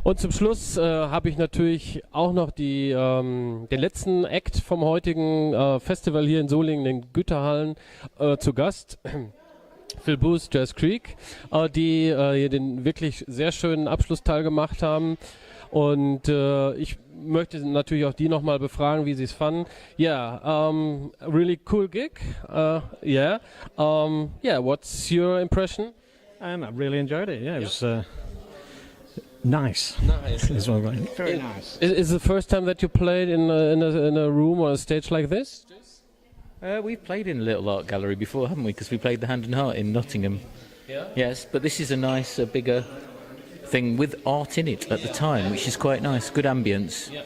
Und zum Schluss habe ich natürlich auch noch den letzten Act vom heutigen Festival hier in Solingen, den Güterhallen, zu Gast. Phil Booth, Jazz Creek, die hier den wirklich sehr schönen Abschlussteil gemacht haben. Und ich möchte natürlich auch die nochmal befragen, wie sie es fanden. Yeah, really cool gig. Yeah, what's your impression? I really enjoyed it. Yeah, it was nice. Nice. Very nice. Is it the first time that you played in a room or a stage like this? We've played in a little art gallery before, haven't we? Because we played the Hand and Heart in Nottingham. Yeah. Yes, but this is a nice, bigger thing with art in it at the time, which is quite nice. Good ambience. Yeah.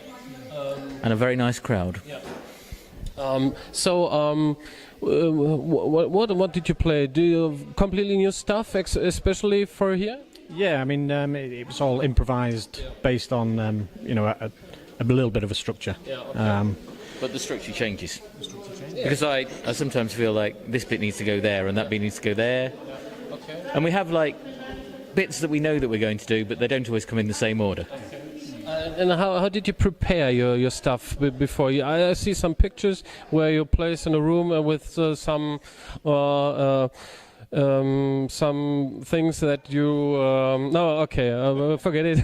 And a very nice crowd. Yeah. What did you play? Do you have completely new stuff, especially for here? Yeah, I mean, it was all improvised, based on a little bit of a structure. Yeah, okay. But the structure changes. Because I sometimes feel like this bit needs to go there and that bit needs to go there. Yeah. Okay. And we have like bits that we know that we're going to do, but they don't always come in the same order. And how did you prepare your stuff before? I see some pictures where you place in a room with some things that you... forget it.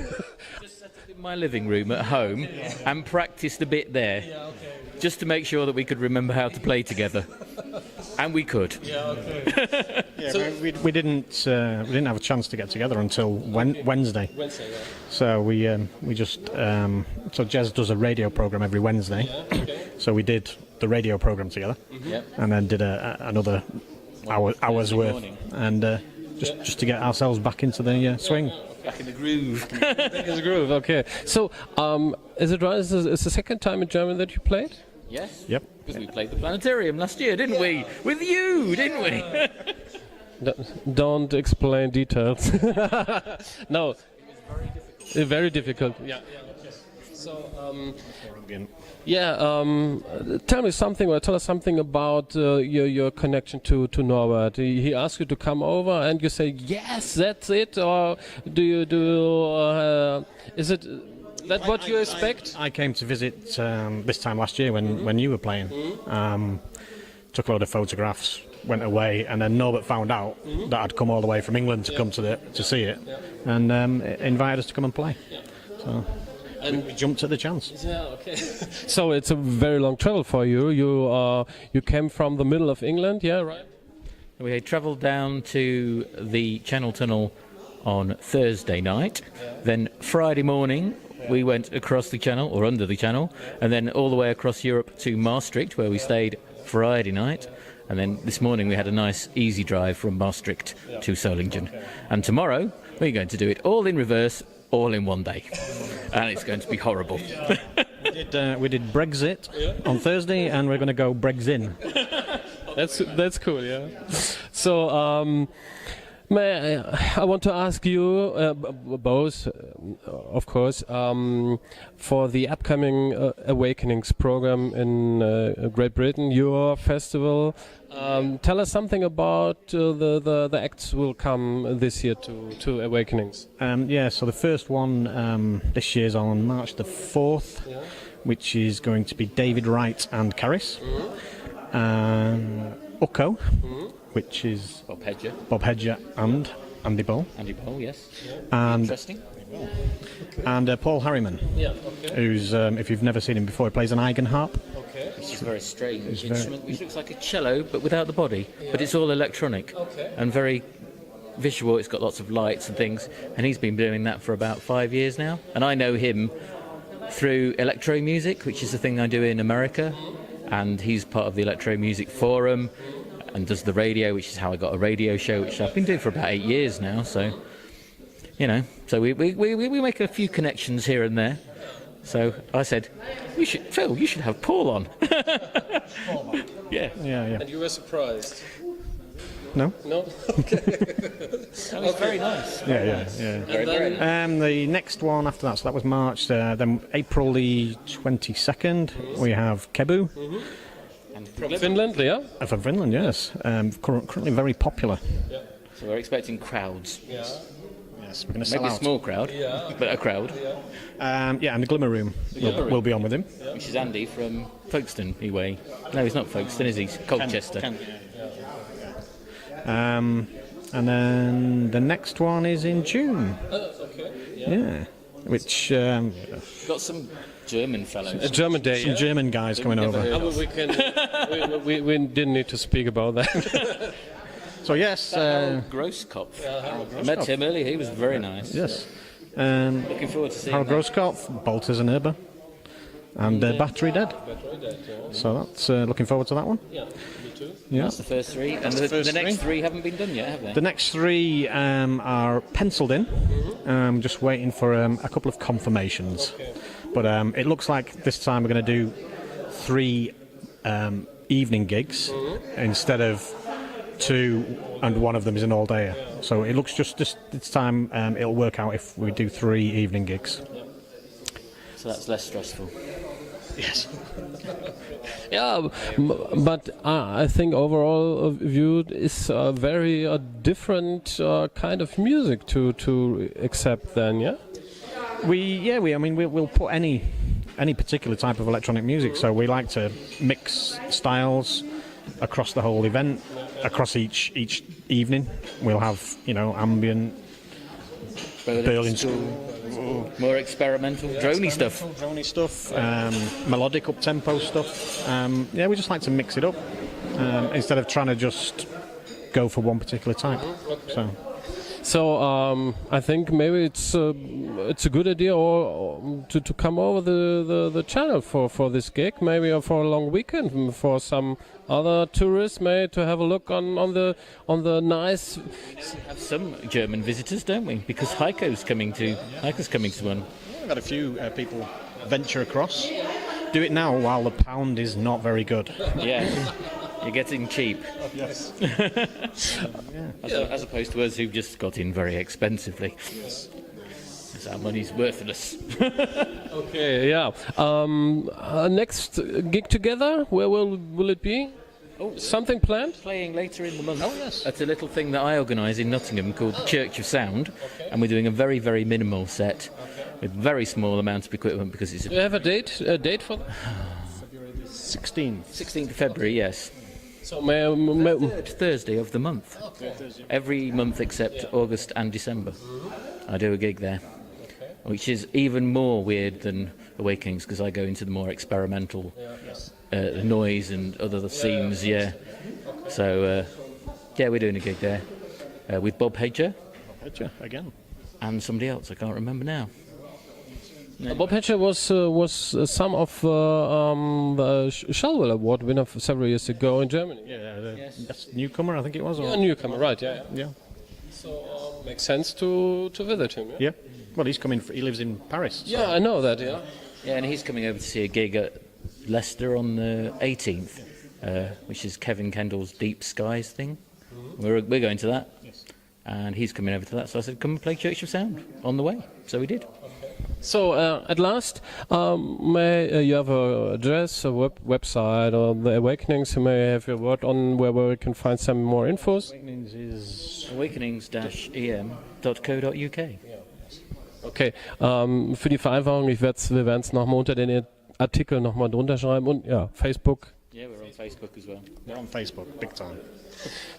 Just set up in my living room at home and practiced a bit there, just to make sure that we could remember how to play together. And we could. Yeah, okay. We didn't have a chance to get together until Wednesday. Wednesday, yeah. So we just so Jez does a radio program every Wednesday. Yeah, okay. So we did the radio program together, and then did another hour's worth, morning. and just to get ourselves back into the swing. Back in the groove. Back in the groove. Okay. So is it right? Is the second time in Germany that you played? Yes. Yep. Because we played the planetarium last year, didn't we? With you, didn't we? Don't explain details. No. It was very difficult. Yeah. Okay. So, tell us something about your connection to Norbert. He asked you to come over, and you say yes, that's it, or is it that what you expect? I came to visit this time last year when you were playing. Took a load of photographs, went away, and then Norbert found out that I'd come all the way from England to come to see it, and invited us to come and play. Yeah. So we jumped at the chance. Yeah, okay. So it's a very long travel for you. You came from the middle of England, yeah, right? We travelled down to the Channel Tunnel on Thursday night. Then Friday morning we went across the channel, or under the channel, and then all the way across Europe to Maastricht, where we stayed Friday night. And then this morning we had a nice easy drive from Maastricht to Solingen. And tomorrow we're going to do it all in reverse, all in one day. And it's going to be horrible. We did Brexit on Thursday, and we're going to go Brexin. That's cool, yeah. So I want to ask you both, of course, for the upcoming Awakenings program in Great Britain, your festival. Tell us something about the acts will come this year to Awakenings. So the first one this year is on March the 4th, which is going to be David Wright and Caris. Ucco, which is Bob Hedger and Andy Bowl. Andy Bowl, yes. And interesting. And Paul Harriman, who's, if you've never seen him before, he plays an eigenharp. Okay. Which is a very strange instrument, which looks like a cello, but without the body. But it's all electronic and very visual. It's got lots of lights and things. And he's been doing that for about 5 years now. And I know him through electro music, which is the thing I do in America. And he's part of the Electro Music Forum and does the radio, which is how I got a radio show, which I've been doing for about 8 years now. So, so we make a few connections here and there. So I said, Phil, you should have Paul on. Yeah. And you were surprised? No. Okay. That was very nice. Yeah. Very nice. The next one after that, so that was March. Then April the 22nd, we have Kebu. And From Finland, yeah? From Finland, yes. Currently very popular. Yeah. So we're expecting crowds. Yeah. Yes, we're going to sell Maybe a out. small crowd, but a crowd. Yeah, and the Glimmer Room will be on with him. Which is Andy from Folkestone, anyway. No, he's not Folkestone, is he? He's Colchester. And then the next one is in June. Okay. Yeah, which Got some German fellows. A German day. some German guys coming over. We can. we didn't need to speak about that. So yes, Grosskopf. I met him earlier, he was very nice. yes. Looking forward to seeing Harold that. Grosskopf, Bolters and Herber, and Battery Dead. So that's looking forward to that one. Yeah, me too. Yeah. That's the first three. And the first the next three. three haven't been done yet, have they? The next three are penciled in. Just waiting for a couple of confirmations. But it looks like this time we're going to do 3 evening gigs instead of 2, and one of them is an all-dayer. So it looks just this time it'll work out if we do 3 evening gigs. So that's less stressful. Yes. Yeah, but I think overall viewed is a very different kind of music to accept. Then, yeah. We'll put any particular type of electronic music. So we like to mix styles across the whole event, across each evening. We'll have ambient, Berlin School, more experimental, droney stuff. Melodic up-tempo stuff. We just like to mix it up instead of trying to just go for one particular type. So I think maybe it's a good idea or to come over the channel for this gig, maybe or for a long weekend for some other tourists, maybe to have a look on the nice. Have some German visitors, don't we? Because Heiko's coming to one. We've had a few people venture across. Do it now while the pound is not very good. Yeah. You're getting cheap. Yes. As opposed to us who've just got in very expensively. Yes. So our money's worthless. Okay, yeah. Next gig together, where will it be? Something planned? Playing later in the month. Oh, yes. It's a little thing that I organise in Nottingham called the Church of Sound, and we're doing a very, very minimal set with very small amounts of equipment because it's Do you have a date for that? 16th of February, yes. So Third Thursday of the month. Every month except August and December. I do a gig there, which is even more weird than Awakenings because I go into the more experimental noise and other scenes. Yeah. So we're doing a gig there with Bob Hedger again, and somebody else I can't remember now. Bob Hedger was some of the Shellwell Award winner several years ago in Germany. Yeah, that's newcomer, I think it was. Yeah, newcomer, right? Yeah. Yeah. So makes sense to visit him. Yeah. Yeah. Well, he's coming. He lives in Paris. So. Yeah, I know that. Yeah. Yeah, and he's coming over to see a gig at Leicester on the 18th, which is Kevin Kendall's Deep Skies thing. We're going to that, and he's coming over to that. So I said, come and play Church of Sound on the way. So we did. So at last, may you have a address, a website, or the Awakenings? You may have your word on where we can find some more infos. Awakenings is awakenings-em.co.uk. Okay, für die Vereinfachung, wir werden es nochmal unter den Artikel nochmal drunter schreiben und ja, Facebook. Yeah, we're on Facebook as well. They're on Facebook, big time.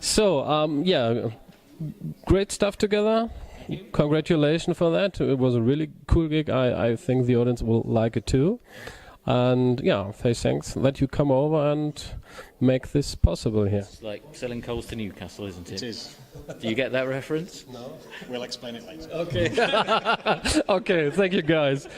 So, great stuff together. Congratulations for that. It was a really cool gig. I think the audience will like it too. And yeah, thanks that you come over and make this possible here. It's like selling coals to Newcastle, isn't it? It is. Do you get that reference? No. We'll explain it later. Okay. Okay, thank you guys.